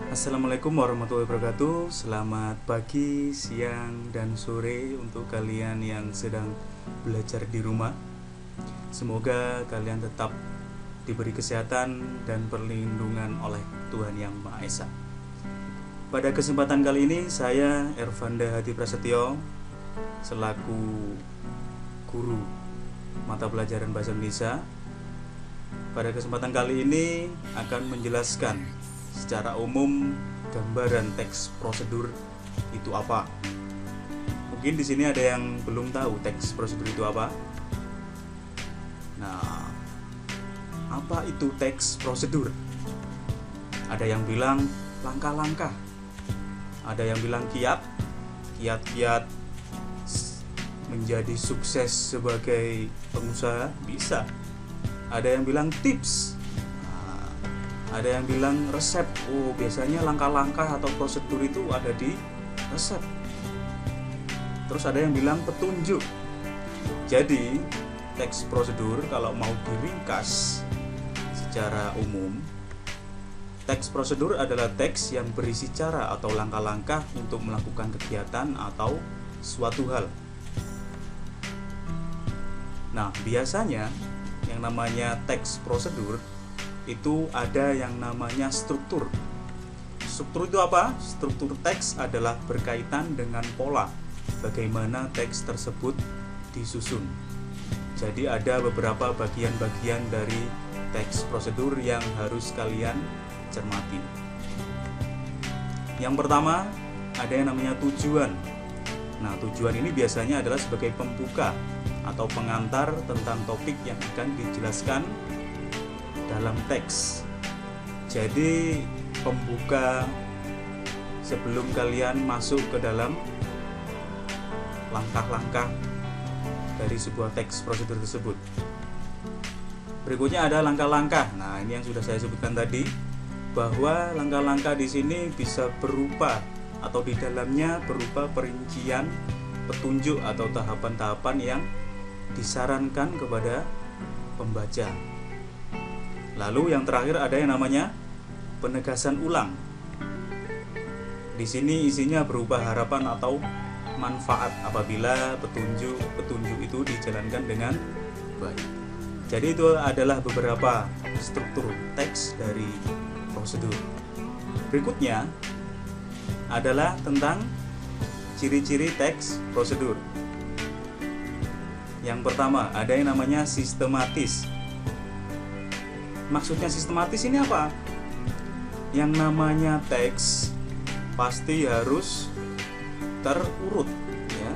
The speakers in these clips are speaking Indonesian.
Assalamualaikum warahmatullahi wabarakatuh. Selamat pagi, siang, dan sore untuk kalian yang sedang belajar di rumah. Semoga kalian tetap diberi kesehatan dan perlindungan oleh Tuhan Yang Maha Esa. Pada kesempatan kali ini saya Ervanda Hadi Prasetyo selaku guru mata pelajaran Bahasa Indonesia. Pada kesempatan kali ini akan menjelaskan secara umum gambaran teks prosedur itu apa. Mungkin di sini ada yang belum tahu teks prosedur itu apa. Nah, apa itu teks prosedur? Ada yang bilang langkah-langkah, ada yang bilang kiat-kiat menjadi sukses sebagai pengusaha bisa. Ada yang bilang tips, ada yang bilang resep. Oh, biasanya langkah-langkah atau prosedur itu ada di resep. Terus ada yang bilang petunjuk. Jadi teks prosedur kalau mau diringkas secara umum, teks prosedur adalah teks yang berisi cara atau langkah-langkah untuk melakukan kegiatan atau suatu hal. Nah, biasanya yang namanya teks prosedur itu ada yang namanya struktur. Struktur itu apa? Struktur teks adalah berkaitan dengan pola bagaimana teks tersebut disusun. Jadi ada beberapa bagian-bagian dari teks prosedur yang harus kalian cermati. Yang pertama, ada yang namanya tujuan. Nah, tujuan ini biasanya adalah sebagai pembuka atau pengantar tentang topik yang akan dijelaskan dalam teks. Jadi pembuka sebelum kalian masuk ke dalam langkah-langkah dari sebuah teks prosedur tersebut. Berikutnya ada langkah-langkah. Nah, ini yang sudah saya sebutkan tadi, bahwa langkah-langkah di sini bisa berupa atau di dalamnya berupa perincian, petunjuk atau tahapan-tahapan yang disarankan kepada pembaca. Lalu yang terakhir ada yang namanya penegasan ulang. Di sini isinya berupa harapan atau manfaat apabila petunjuk itu dijalankan dengan baik. Jadi itu adalah beberapa struktur teks dari prosedur. Berikutnya adalah tentang ciri-ciri teks prosedur. Yang pertama, ada yang namanya sistematis. Maksudnya sistematis ini apa? Yang namanya teks pasti harus terurut, ya.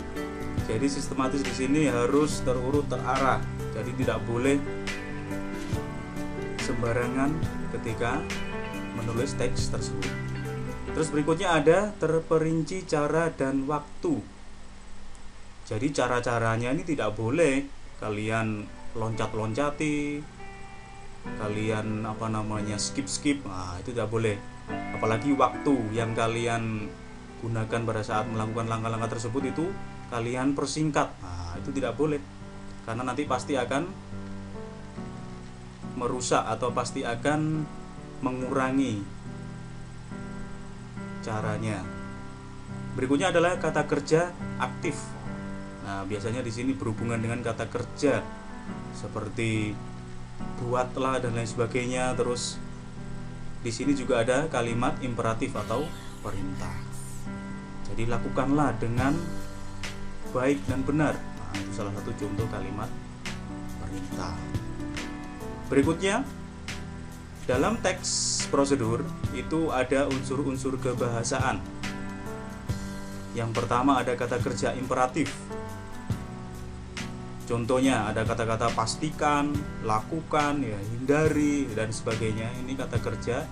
Jadi sistematis di sini harus terurut, terarah. Jadi tidak boleh sembarangan ketika menulis teks tersebut. Terus berikutnya ada terperinci cara dan waktu. Jadi cara-caranya ini tidak boleh kalian loncat-loncati, kalian skip. Nah, itu tidak boleh. Apalagi waktu yang kalian gunakan pada saat melakukan langkah-langkah tersebut itu kalian persingkat. Nah, itu tidak boleh. Karena nanti pasti akan merusak atau pasti akan mengurangi caranya. Berikutnya adalah kata kerja aktif. Nah, biasanya di sini berhubungan dengan kata kerja seperti buatlah dan lain sebagainya. Terus di sini juga ada kalimat imperatif atau perintah. Jadi lakukanlah dengan baik dan benar. Nah, itu salah satu contoh kalimat perintah. Berikutnya, dalam teks prosedur itu ada unsur-unsur kebahasaan. Yang pertama ada kata kerja imperatif. Contohnya ada kata-kata pastikan, lakukan, ya, hindari dan sebagainya. Ini kata kerja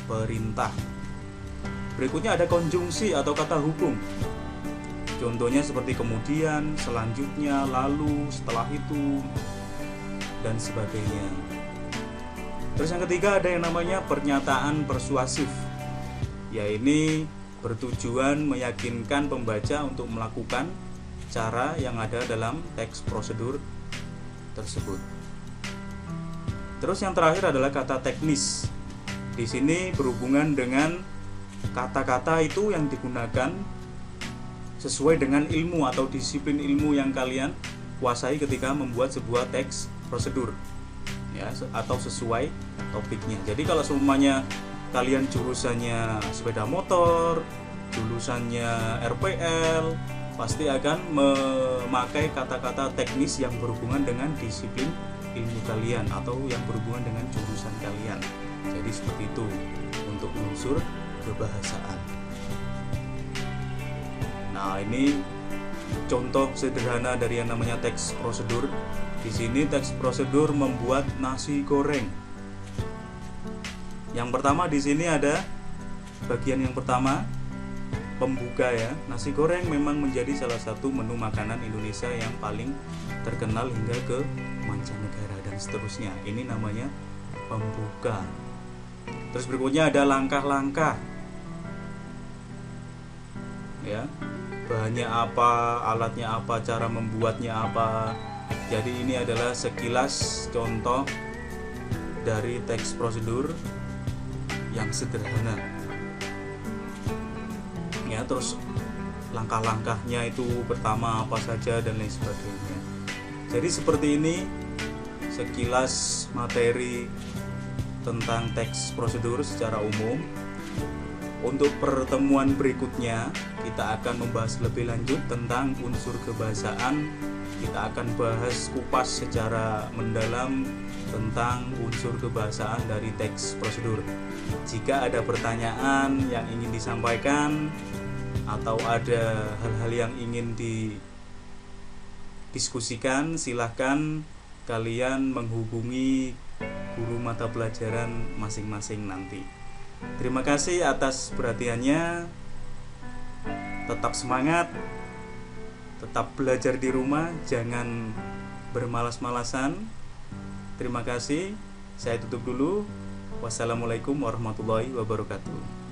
perintah. Berikutnya ada konjungsi atau kata hubung. Contohnya seperti kemudian, selanjutnya, lalu, setelah itu dan sebagainya. Terus yang ketiga ada yang namanya pernyataan persuasif. Ya, ini bertujuan meyakinkan pembaca untuk melakukan cara yang ada dalam teks prosedur tersebut. Terus yang terakhir adalah kata teknis. Di sini berhubungan dengan kata-kata itu yang digunakan sesuai dengan ilmu atau disiplin ilmu yang kalian kuasai ketika membuat sebuah teks prosedur, ya, atau sesuai topiknya. Jadi kalau semuanya kalian jurusannya sepeda motor, jurusannya RPL, pasti akan memakai kata-kata teknis yang berhubungan dengan disiplin ilmu kalian atau yang berhubungan dengan jurusan kalian. Jadi seperti itu untuk unsur kebahasaan. Nah, ini contoh sederhana dari yang namanya teks prosedur. Di sini teks prosedur membuat nasi goreng. Yang pertama di sini ada bagian yang pertama, pembuka ya. Nasi goreng memang menjadi salah satu menu makanan Indonesia yang paling terkenal hingga ke mancanegara dan seterusnya. Ini namanya pembuka. Terus berikutnya ada langkah-langkah. Ya. Bahannya apa, alatnya apa, cara membuatnya apa. Jadi ini adalah sekilas contoh dari teks prosedur yang sederhana. Ya, terus langkah-langkahnya itu pertama apa saja dan lain sebagainya. Jadi seperti ini sekilas materi tentang teks prosedur secara umum. Untuk pertemuan berikutnya kita akan membahas lebih lanjut tentang unsur kebahasaan. Kita akan bahas kupas secara mendalam tentang unsur kebahasaan dari teks prosedur. Jika ada pertanyaan yang ingin disampaikan atau ada hal-hal yang ingin didiskusikan, silahkan kalian menghubungi guru mata pelajaran masing-masing nanti. Terima kasih atas perhatiannya. Tetap semangat, tetap belajar di rumah, jangan bermalas-malasan. Terima kasih. Saya tutup dulu. Wassalamualaikum warahmatullahi wabarakatuh.